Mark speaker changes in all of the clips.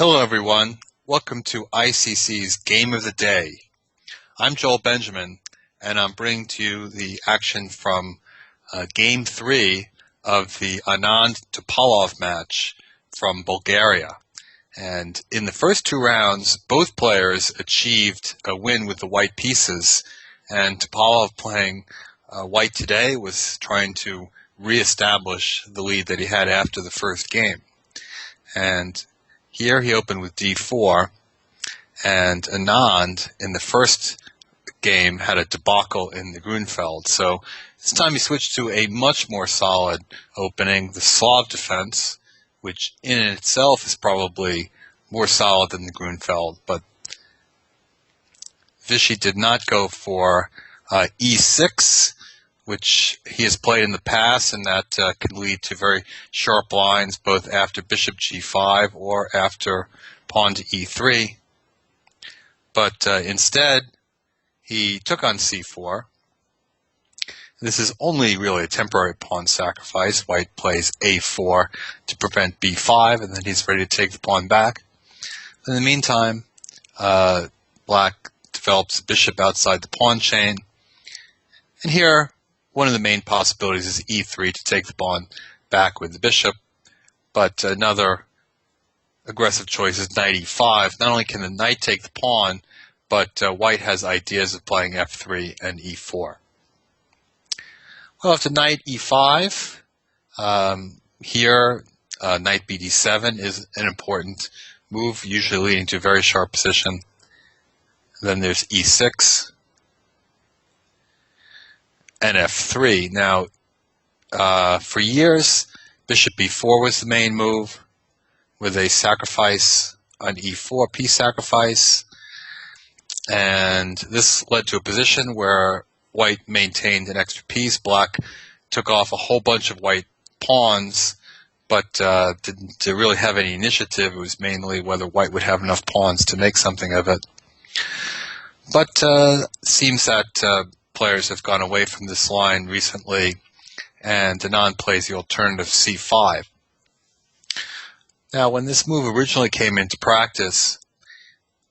Speaker 1: Hello everyone, welcome to ICC's Game of the Day. I'm Joel Benjamin, and I'm bringing to you the action from Game 3 of the Anand Topalov match from Bulgaria. And in the first two rounds, both players achieved a win with the white pieces, and Topalov, playing white today, was trying to reestablish the lead that he had after the first game. And here he opened with d4, and Anand in the first game had a debacle in the Grunfeld. So this time he switched to a much more solid opening, the Slav defense, which in itself is probably more solid than the Grunfeld. But Vishy did not go for e6, which he has played in the past, and that can lead to very sharp lines both after bishop g5 or after pawn to e3. But instead, he took on c4. This is only really a temporary pawn sacrifice. White plays a4 to prevent b5, and then he's ready to take the pawn back. In the meantime, black develops a bishop outside the pawn chain. And here, one of the main possibilities is e3 to take the pawn back with the bishop, but another aggressive choice is knight e5. Not only can the knight take the pawn, but white has ideas of playing f3 and e4. Well, after knight e5, here knight bd7 is an important move, usually leading to a very sharp position. Then there's e6. And f3. Now, for years, bishop b4 was the main move, with a sacrifice on e4, piece sacrifice. And this led to a position where white maintained an extra piece. Black took off a whole bunch of white pawns, but didn't really have any initiative. It was mainly whether white would have enough pawns to make something of it. But it seems that players have gone away from this line recently, and Anand plays the alternative c5. Now, when this move originally came into practice,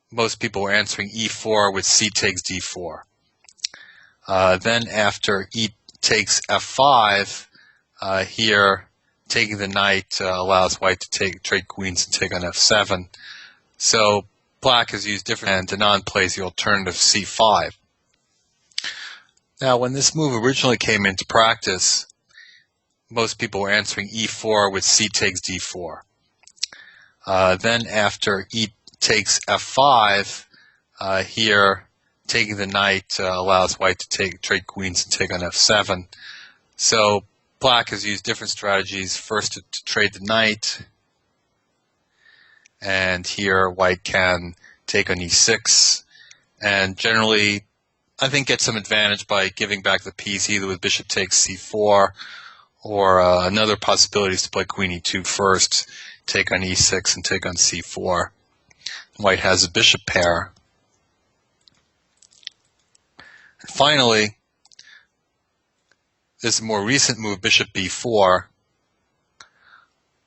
Speaker 1: most people were answering e4 with c takes d4. Then after e takes f5, here taking the knight allows white to trade queens and take on f7. So black has used different, and Anand plays the alternative c5. Now, when this move originally came into practice, most people were answering e4 with c takes d4. Then after e takes f5, here taking the knight allows white to trade queens and take on f7. So black has used different strategies. First to trade the knight, and here white can take on e6, and generally I think get some advantage by giving back the piece either with bishop takes c4, or another possibility is to play queen e2 first, take on e6 and take on c4. White has a bishop pair. And finally, there's a more recent move, bishop b4.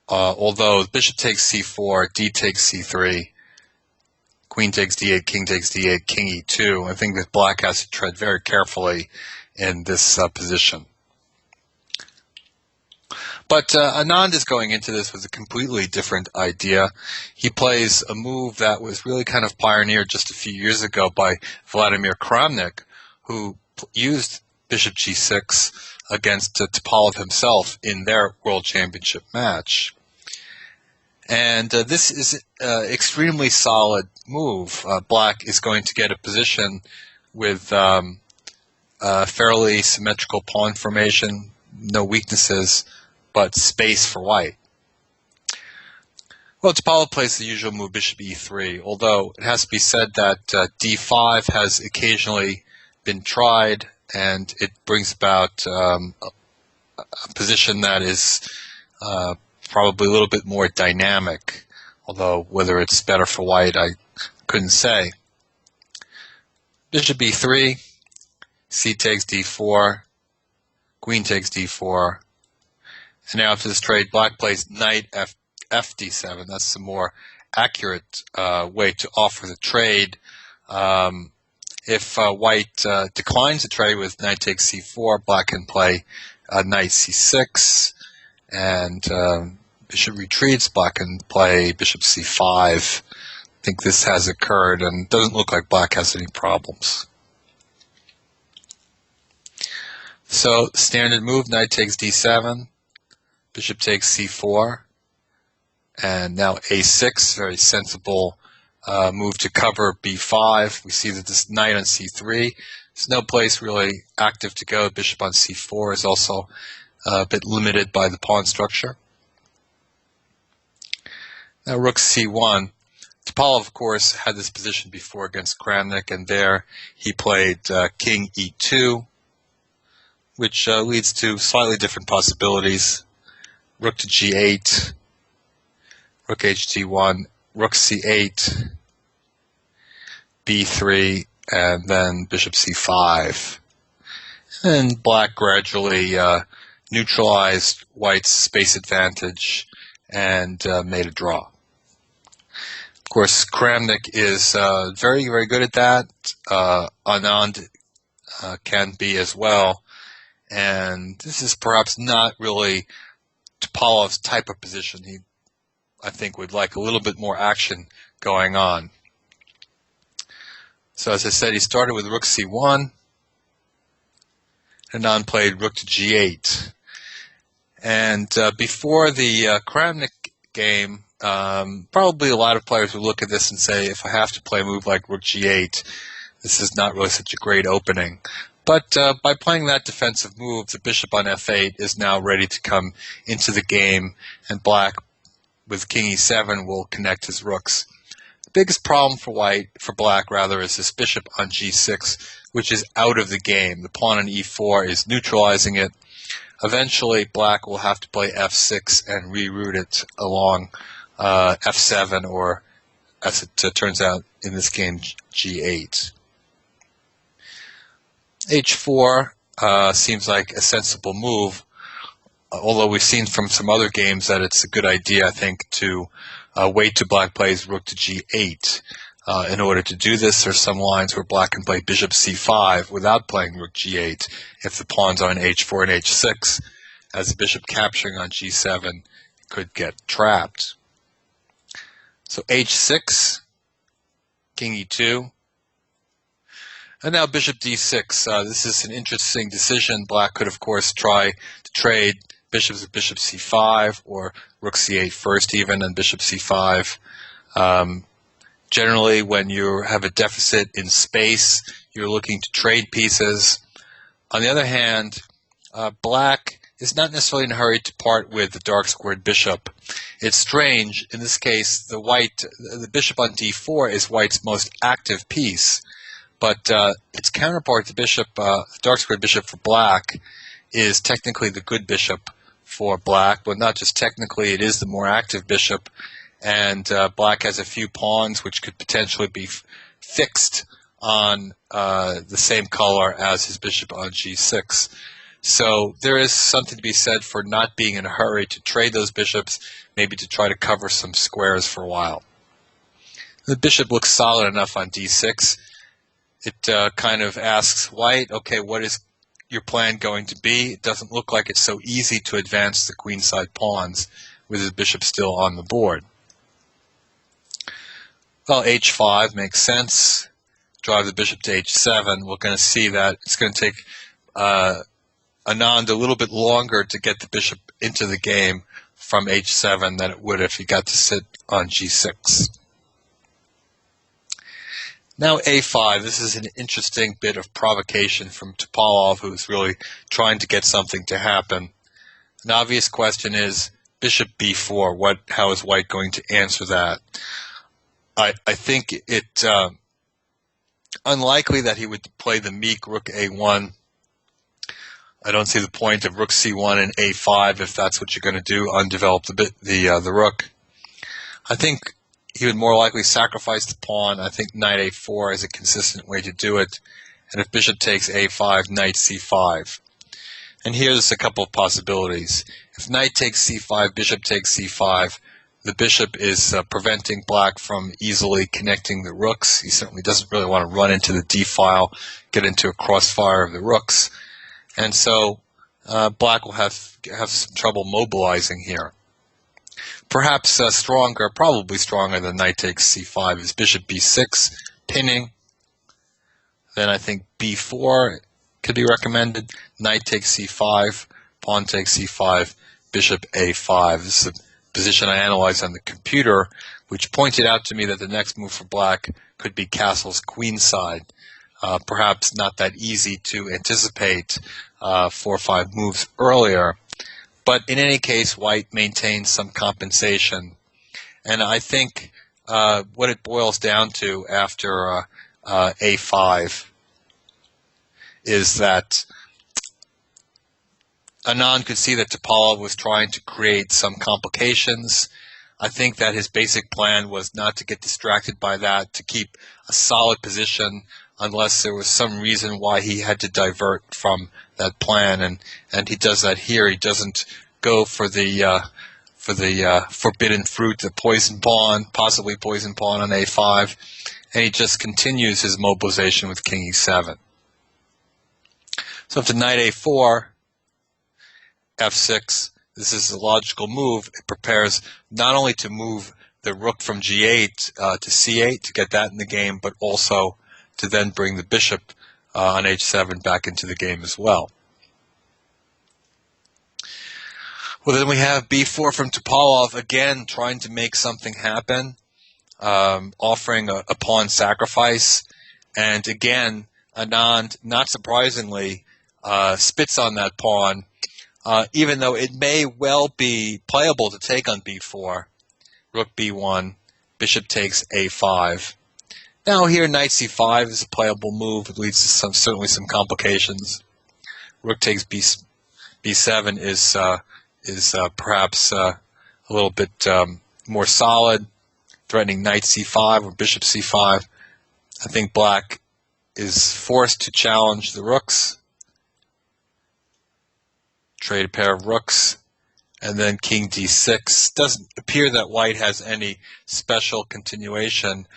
Speaker 1: Although bishop takes c4, d takes c3, queen takes d8, king takes d8, king e2. I think that black has to tread very carefully in this position. But Anand is going into this with a completely different idea. He plays a move that was really kind of pioneered just a few years ago by Vladimir Kramnik, who used bishop g6 against Topalov himself in their World Championship match. And this is an extremely solid move. Black is going to get a position with a fairly symmetrical pawn formation, no weaknesses, but space for white. Well, Topalov plays the usual move, bishop e3, although it has to be said that d5 has occasionally been tried, and it brings about a position that is probably a little bit more dynamic, although whether it's better for white, I couldn't say. Bishop e3, c takes d4, queen takes d4, and now after this trade, black plays knight f d7. That's some more accurate way to offer the trade. If white declines the trade with knight takes c4, black can play knight c6, and bishop retreats, black can play bishop c5. I think this has occurred, and it doesn't look like black has any problems. So, standard move, knight takes d7, bishop takes c4, and now a6, very sensible move to cover b5. We see that this knight on c3, there's no place really active to go. Bishop on c4 is also a bit limited by the pawn structure. Now rook c1. Topalov, of course, had this position before against Kramnik, and there he played king e2, which leads to slightly different possibilities. Rook to g8, rook hd1, rook c8, b3, and then bishop c5. And black gradually neutralized white's space advantage and made a draw. Of course, Kramnik is very, very good at that. Anand can be as well. And this is perhaps not really Topalov's type of position. He, I think, would like a little bit more action going on. So as I said, he started with rook c1. Anand played rook to g8. And before the Kramnik game, probably a lot of players would look at this and say, if I have to play a move like rook g8, this is not really such a great opening. But by playing that defensive move, the bishop on f8 is now ready to come into the game, and black with king e7 will connect his rooks. The biggest problem for black is this bishop on g6, which is out of the game. The pawn on e4 is neutralizing it. Eventually, black will have to play f6 and reroute it along f7, or as it turns out in this game, g8. h4 seems like a sensible move, although we've seen from some other games that it's a good idea, I think, to wait till black plays rook to g8. In order to do this, there's some lines where black can play bishop c5 without playing rook g8 if the pawns are on h4 and h6, as the bishop capturing on g7 could get trapped. So h6, king e2, and now bishop d6. This is an interesting decision. Black could, of course, try to trade bishops with bishop c5, or rook c8 first even, and bishop c5. Generally, when you have a deficit in space, you're looking to trade pieces. On the other hand, black is not necessarily in a hurry to part with the dark squared bishop. It's strange. In this case, the bishop on d4 is white's most active piece. But its counterpart, the dark squared bishop for black, is technically the good bishop for black, but not just technically, it is the more active bishop, and black has a few pawns which could potentially be fixed on the same color as his bishop on g6. So there is something to be said for not being in a hurry to trade those bishops, maybe to try to cover some squares for a while. The bishop looks solid enough on d6. It kind of asks white, okay, what is your plan going to be? It doesn't look like it's so easy to advance the queenside pawns with the bishop still on the board. Well, h5 makes sense. Drive the bishop to h7. We're going to see that it's going to take Anand a little bit longer to get the bishop into the game from h7 than it would if he got to sit on g6. Now a5, this is an interesting bit of provocation from Topalov, who's really trying to get something to happen. An obvious question is bishop b4. How is white going to answer that? I think it unlikely that he would play the meek rook a1. I don't see the point of rook c1 and a5 if that's what you're going to do, undevelop the rook. I think he would more likely sacrifice the pawn. I think knight a4 is a consistent way to do it. And if bishop takes a5, knight c5. And here's a couple of possibilities. If knight takes c5, bishop takes c5, The bishop is preventing black from easily connecting the rooks. He certainly doesn't really want to run into the d-file, get into a crossfire of the rooks. And so black will have some trouble mobilizing here. Perhaps stronger, probably stronger than knight takes c5 is bishop b6, pinning. Then I think b4 could be recommended. Knight takes c5, pawn takes c5, bishop a5. This is a position I analyzed on the computer, which pointed out to me that the next move for black could be castle's queenside. Perhaps not that easy to anticipate 4 or 5 moves earlier. But in any case, white maintains some compensation. And I think what it boils down to after a5 is that Anand could see that Topalov was trying to create some complications. I think that his basic plan was not to get distracted by that, to keep a solid position unless there was some reason why he had to divert from that plan, and he does that here. He doesn't go for the forbidden fruit, the poison pawn, possibly poison pawn on a5, and he just continues his mobilization with king e7. So after knight a4, f6, this is a logical move. It prepares not only to move the rook from g8 to c8 to get that in the game, but also to then bring the bishop on h7 back into the game as well. Well, then we have b4 from Topalov, again trying to make something happen, offering a pawn sacrifice, and again Anand, not surprisingly, spits on that pawn, even though it may well be playable to take on b4. Rook b1, bishop takes a5. Now here knight c5 is a playable move. It leads to certainly some complications. Rook takes b7 is perhaps a little bit more solid, threatening knight c5 or bishop c5. I think black is forced to challenge the rooks, trade a pair of rooks, and then king d6. Doesn't appear that white has any special continuation,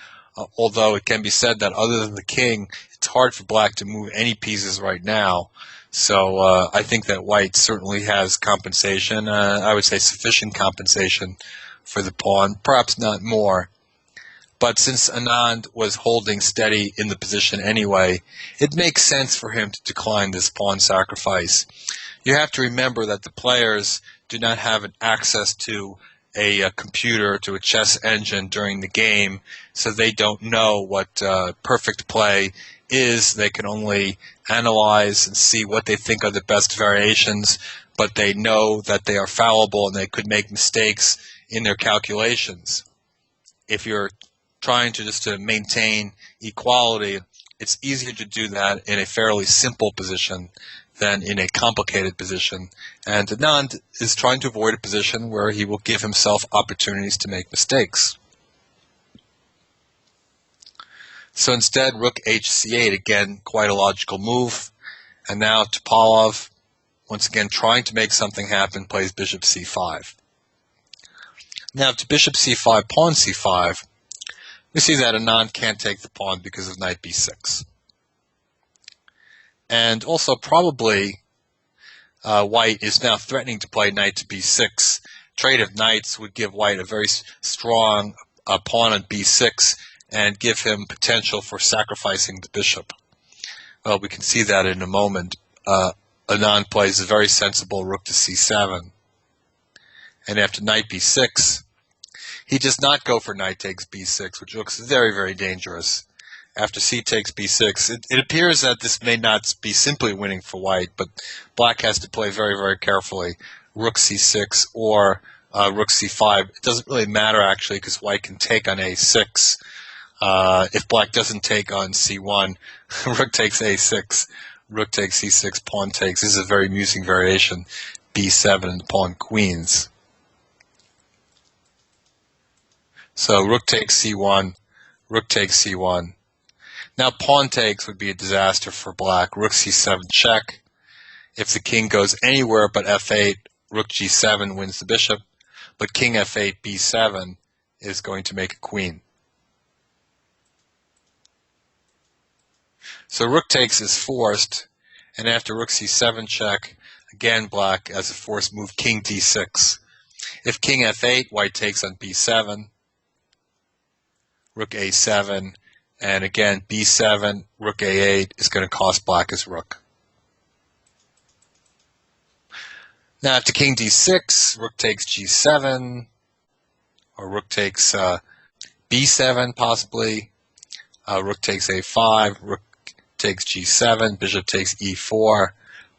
Speaker 1: although it can be said that other than the king, it's hard for black to move any pieces right now. So I think that white certainly has compensation. I would say sufficient compensation for the pawn, perhaps not more. But since Anand was holding steady in the position anyway, it makes sense for him to decline this pawn sacrifice. You have to remember that the players do not have access to a computer, to a chess engine during the game, so they don't know what perfect play is. They can only analyze and see what they think are the best variations, but they know that they are fallible and they could make mistakes in their calculations. If you're trying to just to maintain equality, it's easier to do that in a fairly simple position than in a complicated position. And Anand is trying to avoid a position where he will give himself opportunities to make mistakes. So instead, rook hc8, again, quite a logical move. And now Topalov, once again trying to make something happen, plays bishop c5. Now to bishop c5, pawn c5, we see that Anand can't take the pawn because of knight b6. And also probably white is now threatening to play knight to b6. Trade of knights would give white a very strong pawn on b6 and give him potential for sacrificing the bishop. Well, we can see that in a moment. Anand plays a very sensible rook to c7. And after knight b6, he does not go for knight takes b6, which looks very, very dangerous. After c takes b6, it appears that this may not be simply winning for white, but black has to play very, very carefully. Rook c6 or rook c5. It doesn't really matter, actually, because white can take on a6. If black doesn't take on c1, rook takes a6, rook takes c6, pawn takes. This is a very amusing variation, b7 and pawn queens. So rook takes c1, rook takes c1. Now pawn takes would be a disaster for black. Rook c7 check. If the king goes anywhere but f8, rook g7 wins the bishop. but king f8, b7 is going to make a queen. So rook takes is forced, and after rook c7 check, again black as a forced move, king d6. If king f8, white takes on b7, rook a7, and again b7, rook a8 is going to cost black his rook. Now after king d6, rook takes g7, or rook takes b7 possibly, rook takes a5, rook takes g7, bishop takes e4,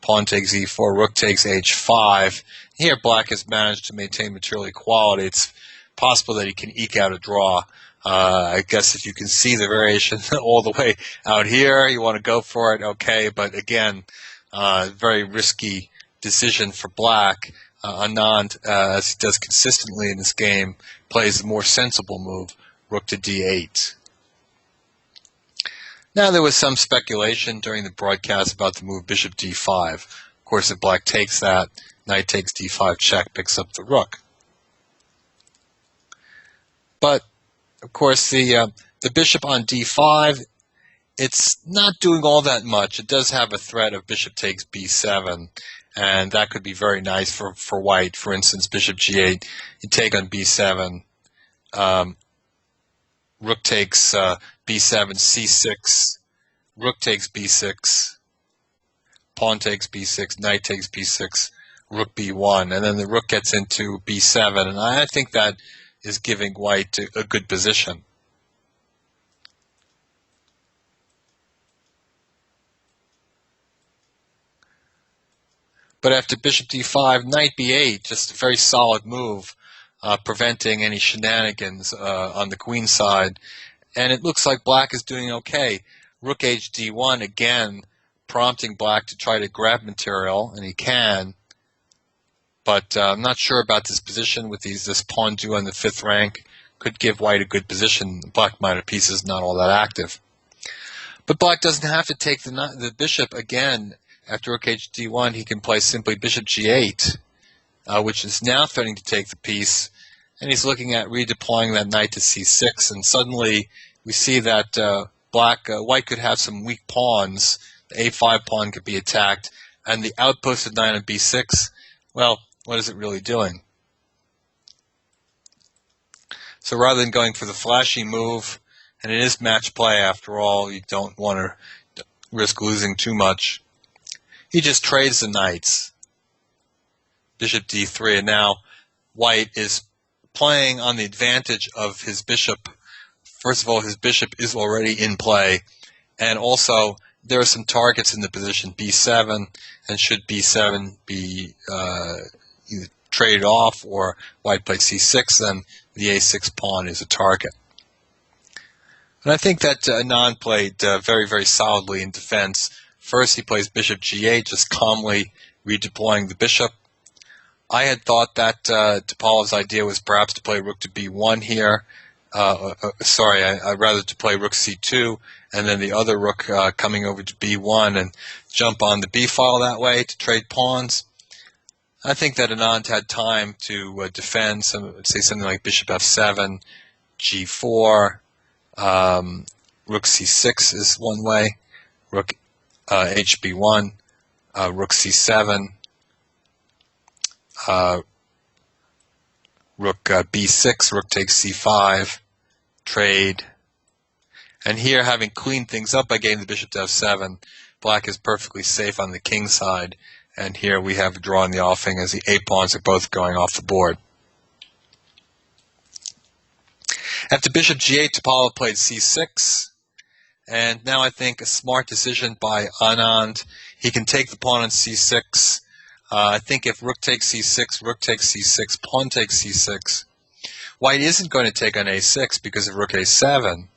Speaker 1: pawn takes e4, rook takes h5. Here black has managed to maintain material equality. It's possible that he can eke out a draw. I guess if you can see the variation all the way out here, you want to go for it, okay, but again, very risky decision for black. Anand, as he does consistently in this game, plays the more sensible move, rook to d8. Now there was some speculation during the broadcast about the move bishop d5. Of course, if black takes that, knight takes d5 check, picks up the rook. But of course, the bishop on d5, it's not doing all that much. It does have a threat of bishop takes b7, and that could be very nice for white. For instance, bishop g8, you take on b7, rook takes b7, c6, rook takes b6, pawn takes b6, knight takes b6, rook b1, and then the rook gets into b7, and I think that is giving white a good position. But after bishop d5, knight b8, just a very solid move, preventing any shenanigans on the queen side. And it looks like black is doing okay. Rook h d1, again, prompting black to try to grab material, and he can. But I'm not sure about this position with this pawn due on the 5th rank. Could give white a good position. The black minor piece is not all that active. But black doesn't have to take the bishop again. After rook h d1, he can play simply bishop g8, which is now threatening to take the piece. And he's looking at redeploying that knight to c6. And suddenly we see that white could have some weak pawns. The a5 pawn could be attacked. And the outposted knight on b6, well, what is it really doing? So rather than going for the flashy move, and it is match play after all, you don't want to risk losing too much, he just trades the knights. Bishop d3, and now white is playing on the advantage of his bishop. First of all, his bishop is already in play, and also there are some targets in the position, b7, and should b7 be either traded off or white plays c6, then the a6 pawn is a target. And I think that Anand played very, very solidly in defense. First, he plays bishop g8, just calmly redeploying the bishop. I had thought that Topalov's idea was perhaps to play rook to b1 here. Rather to play rook c2, and then the other rook coming over to b1 and jump on the b file that way to trade pawns. I think that Anand had time to defend, say something like bishop f7, g4, rook c6 is one way, rook hb1, rook c7, rook b6, rook takes c5, trade. And here, having cleaned things up by getting the bishop to f7, black is perfectly safe on the king side. And here we have a draw in the offing as the a pawns are both going off the board. After bishop g8, Topalov played c6. And now I think a smart decision by Anand. He can take the pawn on c6. I think if rook takes c6, rook takes c6, pawn takes c6, white isn't going to take on a6 because of rook a7.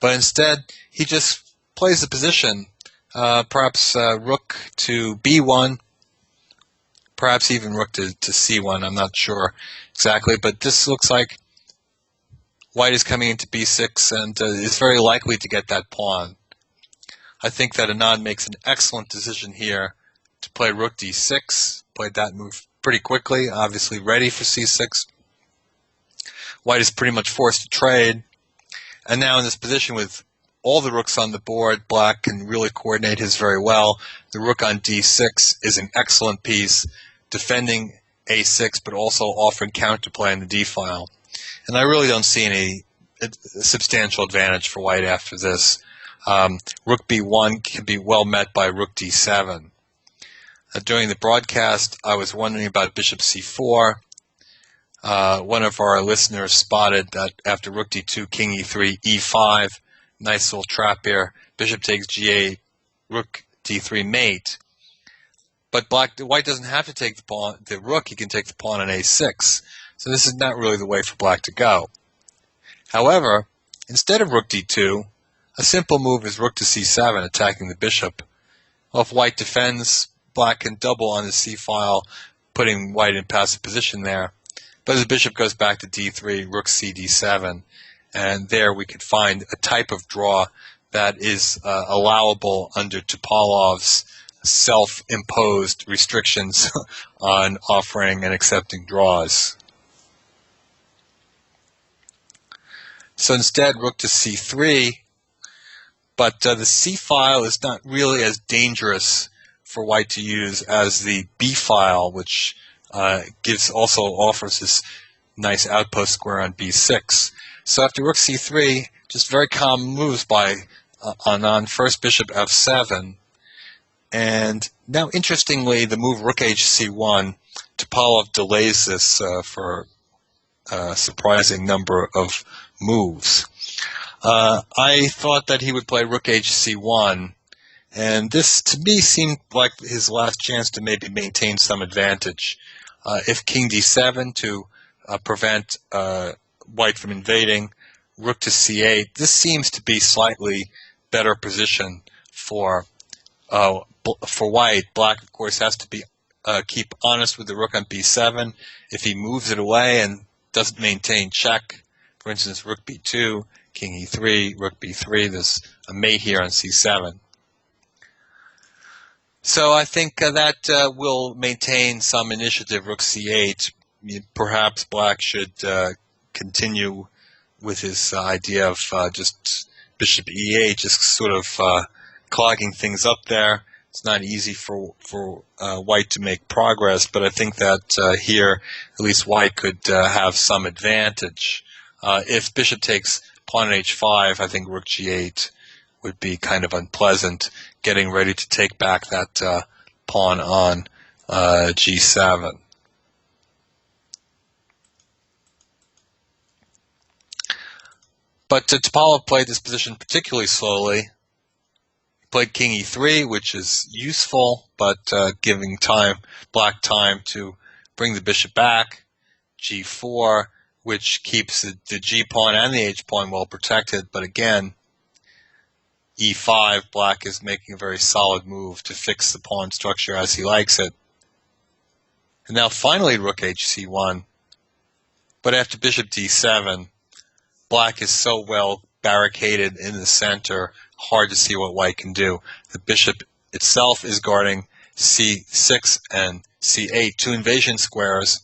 Speaker 1: But instead, he just plays the position. Perhaps rook to b1, perhaps even rook to c1, I'm not sure exactly, but this looks like white is coming into b6 and is very likely to get that pawn. I think that Anand makes an excellent decision here to play rook d6, played that move pretty quickly, obviously ready for c6. White is pretty much forced to trade. And now in this position with all the rooks on the board, black can really coordinate his very well. The rook on d6 is an excellent piece, defending a6, but also offering counterplay on the d-file. And I really don't see any substantial advantage for white after this. Rook b1 can be well met by rook d7. During the broadcast, I was wondering about bishop c4. One of our listeners spotted that after rook d2, king e3, e5, nice little trap here. Bishop takes g8, rook d3 mate. But white doesn't have to take the rook. He can take the pawn on a6. So this is not really the way for black to go. However, instead of rook d2, a simple move is rook to c7, attacking the bishop. Well, if white defends, black can double on the c-file, putting white in passive position there. But as the bishop goes back to d3, rook c d7, and there we could find a type of draw that is allowable under Topalov's self-imposed restrictions on offering and accepting draws. So instead, rook to c3, but the c-file is not really as dangerous for white to use as the b-file, which also offers this nice outpost square on b6. So after rook c3, just very calm moves by Anand, first bishop f7. And now, interestingly, the move rook hc1, Topalov delays this for a surprising number of moves. I thought that he would play rook hc1, and this, to me, seemed like his last chance to maybe maintain some advantage. If king d7 to prevent white from invading, rook to c8, this seems to be slightly better position for white. Black, of course, has to be keep honest with the rook on b7. If he moves it away and doesn't maintain check, for instance, rook b2, king e3, rook b3, there's a mate here on c7. So I think that will maintain some initiative, rook c8. Perhaps black should continue with his idea of just bishop e8, just sort of clogging things up there. It's not easy for white to make progress, but I think that here, at least white could have some advantage. If bishop takes pawn h5, I think rook g8 would be kind of unpleasant, getting ready to take back that pawn on g7. But Topalov played this position particularly slowly. He played king e3, which is useful, but giving black time to bring the bishop back. g4, which keeps the g-pawn and the h-pawn well protected, but again, e5, black is making a very solid move to fix the pawn structure as he likes it. And now finally rook hc1, but after bishop d7, black is so well barricaded in the center, hard to see what white can do. The bishop itself is guarding c6 and c8, two invasion squares,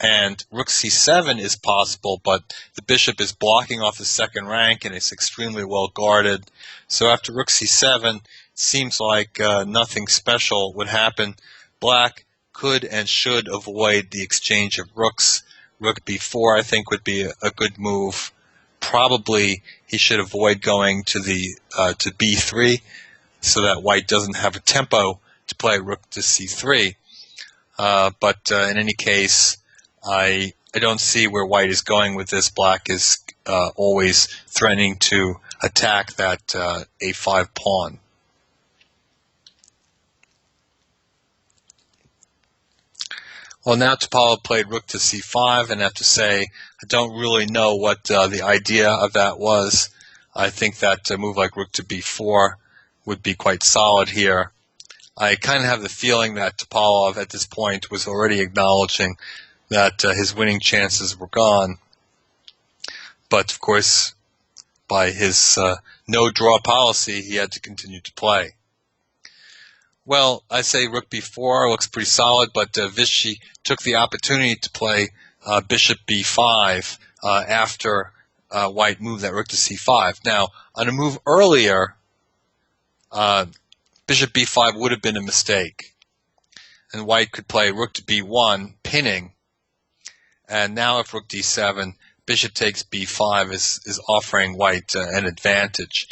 Speaker 1: and rook c7 is possible, but the bishop is blocking off the second rank and it's extremely well guarded. So after rook c7, it seems like nothing special would happen. Black could and should avoid the exchange of rooks. Rook b4, I think, would be a good move. Probably he should avoid going to to b3 so that white doesn't have a tempo to play rook to c3. But in any case, I don't see where white is going with this. Black is always threatening to attack that a5 pawn. Well, now Topalov played rook to c5, and I have to say I don't really know what the idea of that was. I think that a move like rook to b4 would be quite solid here. I kind of have the feeling that Topalov at this point was already acknowledging that his winning chances were gone. But of course, by his no-draw policy, he had to continue to play. Well, I say rook b4 looks pretty solid, but Vichy took the opportunity to play bishop b5 after white moved that rook to c5. Now, on a move earlier, bishop b5 would have been a mistake, and white could play rook to b1, pinning. And now if rook d7, bishop takes b5 is offering white an advantage.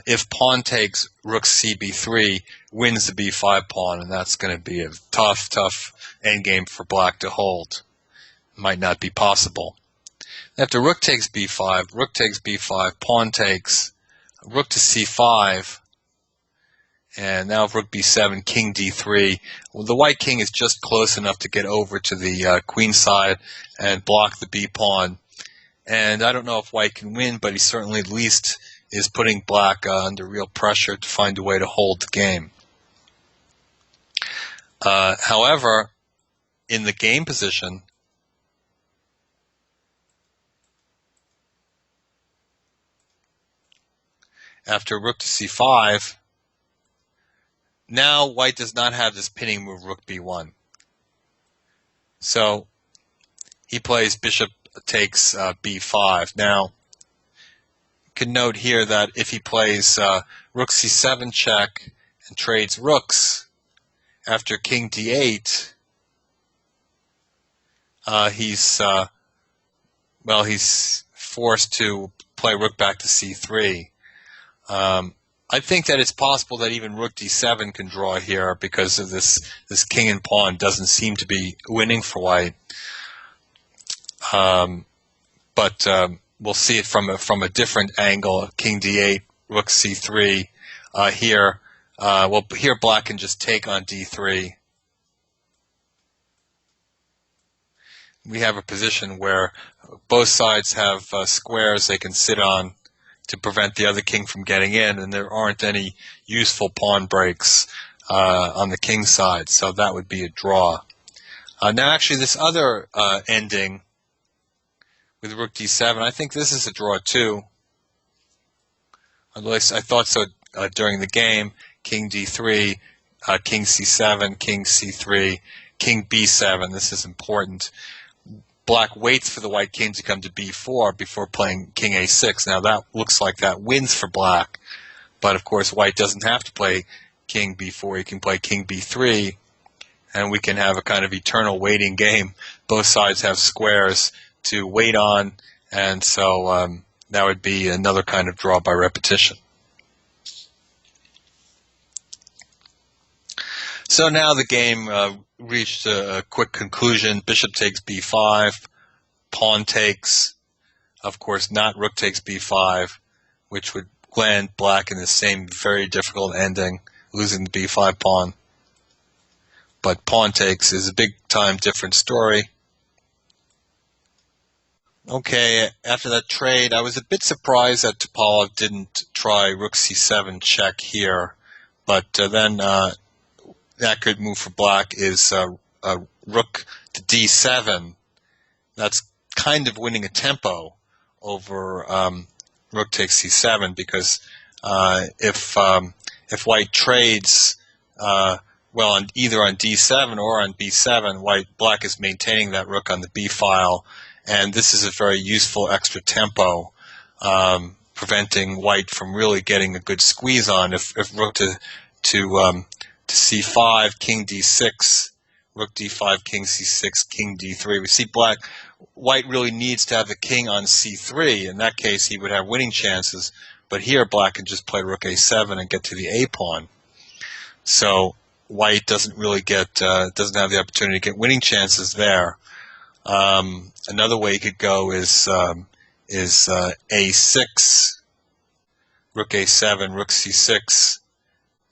Speaker 1: If pawn takes rook cb3, wins the b5 pawn, and that's going to be a tough endgame for black to hold. Might not be possible. After rook takes b5, pawn takes, rook to c5, and now if rook b7, king d3. Well, the white king is just close enough to get over to the queen side and block the b pawn. And I don't know if white can win, but he certainly at least is putting black under real pressure to find a way to hold the game. However, in the game position, after rook to c5, now white does not have this pinning move rook b1. So he plays bishop takes b5. Now, you can note here that if he plays rook c7 check and trades rooks after king d8, he's forced to play rook back to c3. I think that it's possible that even rook d7 can draw here because of this king and pawn doesn't seem to be winning for white. But we'll see it from a different angle. King d8, rook c3. Here black can just take on d3. We have a position where both sides have squares they can sit on to prevent the other king from getting in, and there aren't any useful pawn breaks on the king side, so that would be a draw. Now, actually, this other ending with rook d7, I think this is a draw too. At least I thought so during the game. King d3, king c7, king c3, king b7. This is important. Black waits for the white king to come to b4 before playing king a6. Now that looks like that wins for black, but of course white doesn't have to play king b4. He can play king b3, and we can have a kind of eternal waiting game. Both sides have squares to wait on, and so that would be another kind of draw by repetition. So now the game reached a quick conclusion. Bishop takes b5, pawn takes, of course not rook takes b5, which would land black in the same very difficult ending, losing the b5 pawn. But pawn takes is a big time different story. Okay, after that trade, I was a bit surprised that Topalov didn't try rook c7 check here, but then that good move for black is rook to d7. That's kind of winning a tempo over rook takes c7, because if white trades either on d7 or on b7, black is maintaining that rook on the b file, and this is a very useful extra tempo, preventing white from really getting a good squeeze on. If rook to c5, king d6, rook d5, king c6, king d3. We see white really needs to have the king on c3. In that case, he would have winning chances. But here, black can just play rook a7 and get to the a pawn. So white doesn't really doesn't have the opportunity to get winning chances there. Another way he could go is a6, rook a7, rook c6.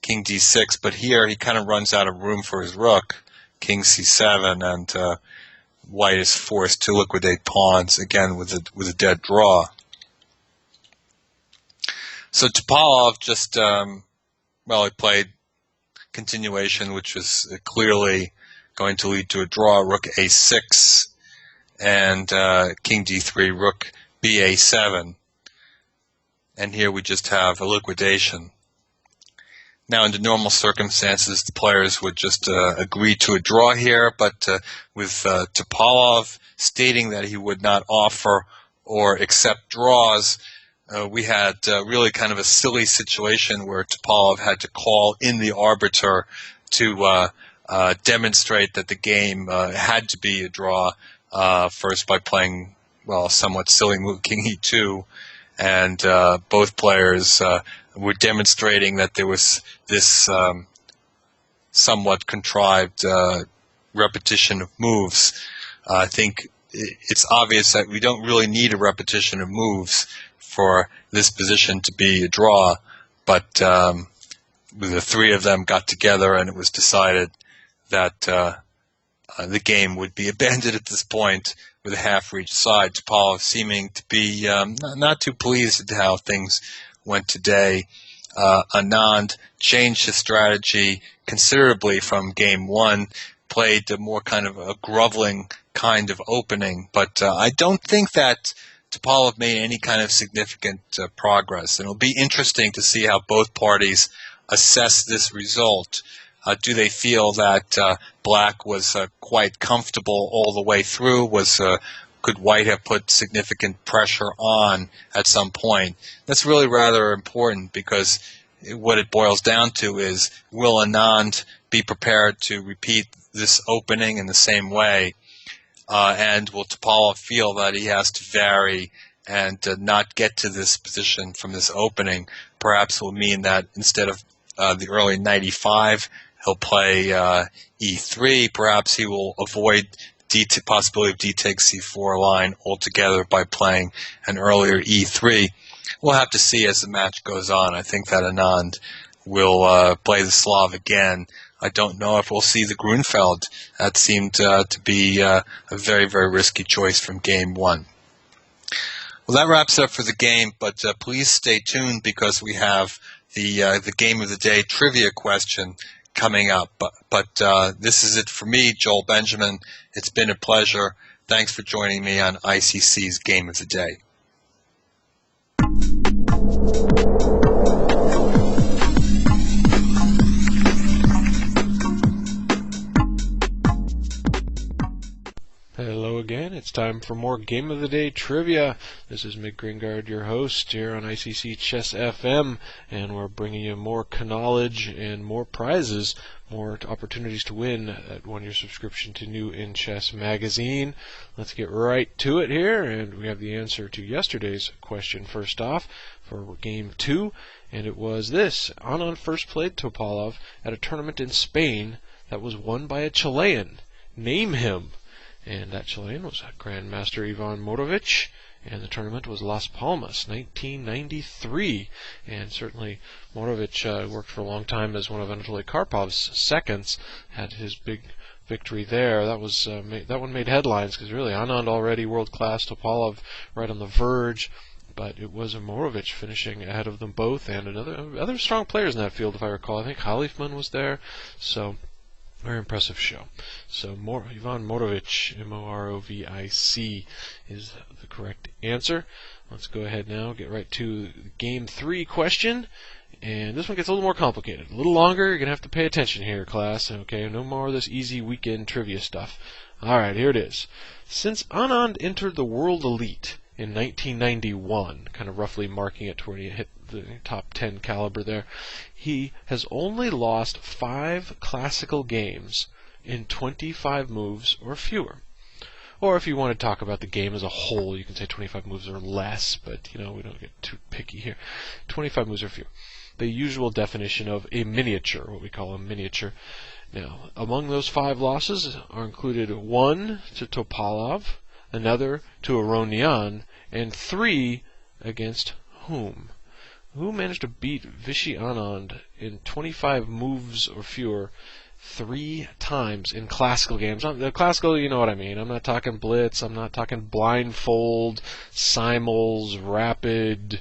Speaker 1: King d6, but here he kind of runs out of room for his rook, king c7, and white is forced to liquidate pawns, again with a dead draw. So Topalov just, he played continuation, which was clearly going to lead to a draw, rook a6, and king d3, rook ba7. And here we just have a liquidation. Now, under normal circumstances, the players would just agree to a draw here, but with Topalov stating that he would not offer or accept draws, we had really kind of a silly situation where Topalov had to call in the arbiter to demonstrate that the game had to be a draw, first by playing, well, a somewhat silly move, King E2, and both players were demonstrating that there was this somewhat contrived repetition of moves. I think it's obvious that we don't really need a repetition of moves for this position to be a draw, but the three of them got together and it was decided that the game would be abandoned at this point with a half for each side. Topalov seeming to be not too pleased at how things went today. Anand changed his strategy considerably from game one, played a more kind of a groveling kind of opening, but I don't think that Topalov made any kind of significant progress. And it'll be interesting to see how both parties assess this result. Do they feel that Black was quite comfortable all the way through? Could White have put significant pressure on at some point? That's really rather important, because what it boils down to is, will Anand be prepared to repeat this opening in the same way? And will Topalov feel that he has to vary and not get to this position from this opening? Perhaps will mean that instead of the early knight e5, he'll play e3. Perhaps he will avoid possibility of d takes c4 line altogether by playing an earlier e3. We'll have to see as the match goes on. I think that Anand will play the Slav again. I don't know if we'll see the Grunfeld. That seemed to be a very, very risky choice from game one. Well, that wraps it up for the game, but please stay tuned, because we have the Game of the Day trivia question coming up. But this is it for me, Joel Benjamin. It's been a pleasure. Thanks for joining me on ICC's Game of the Day.
Speaker 2: Hello again. It's time for more Game of the Day trivia. This is Mick Gringard, your host here on ICC Chess FM, and we're bringing you more knowledge and more prizes, more opportunities to win at one-year subscription to New in Chess magazine. Let's get right to it here, and we have the answer to yesterday's question first off for Game 2, and it was this. Anand first played Topalov at a tournament in Spain that was won by a Chilean. Name him. And that Chilean was Grandmaster Ivan Morovic, and the tournament was Las Palmas, 1993. And certainly Morovic worked for a long time as one of Anatoly Karpov's seconds, had his big victory there. That was that one made headlines, because really Anand already world-class, Topalov right on the verge, but it was Morovic finishing ahead of them both, and other strong players in that field, if I recall. I think Khalifman was there, so very impressive show. So Ivan Morovic, M-O-R-O-V-I-C, is the correct answer. Let's go ahead now, get right to Game 3 question. And this one gets a little more complicated. A little longer. You're going to have to pay attention here, class. Okay, no more of this easy weekend trivia stuff. Alright, here it is. Since Anand entered the World Elite in 1991, kind of roughly marking it to where he hit the top 10 caliber there, he has only lost 5 classical games in 25 moves or fewer. Or if you want to talk about the game as a whole, you can say 25 moves or less, but we don't get too picky here. 25 moves or fewer. The usual definition of a miniature, what we call a miniature. Now, among those 5 losses are included 1 to Topalov, another to Aronian, and 3 against whom? Who managed to beat Vishy Anand in 25 moves or fewer 3 times in classical games? The classical, you know what I mean. I'm not talking blitz. I'm not talking blindfold, simul's, rapid,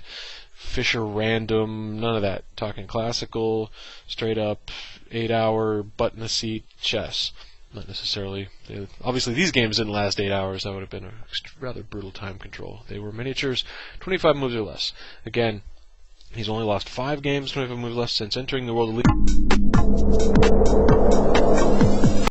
Speaker 2: Fisher random, none of that. Talking classical, straight up, 8-hour, butt-in-a-seat chess. Not necessarily. Obviously, these games didn't last 8 hours. That would have been a rather brutal time control. They were miniatures, 25 moves or less. Again, He's only lost 5 games, 25 moves left since entering the World Elite.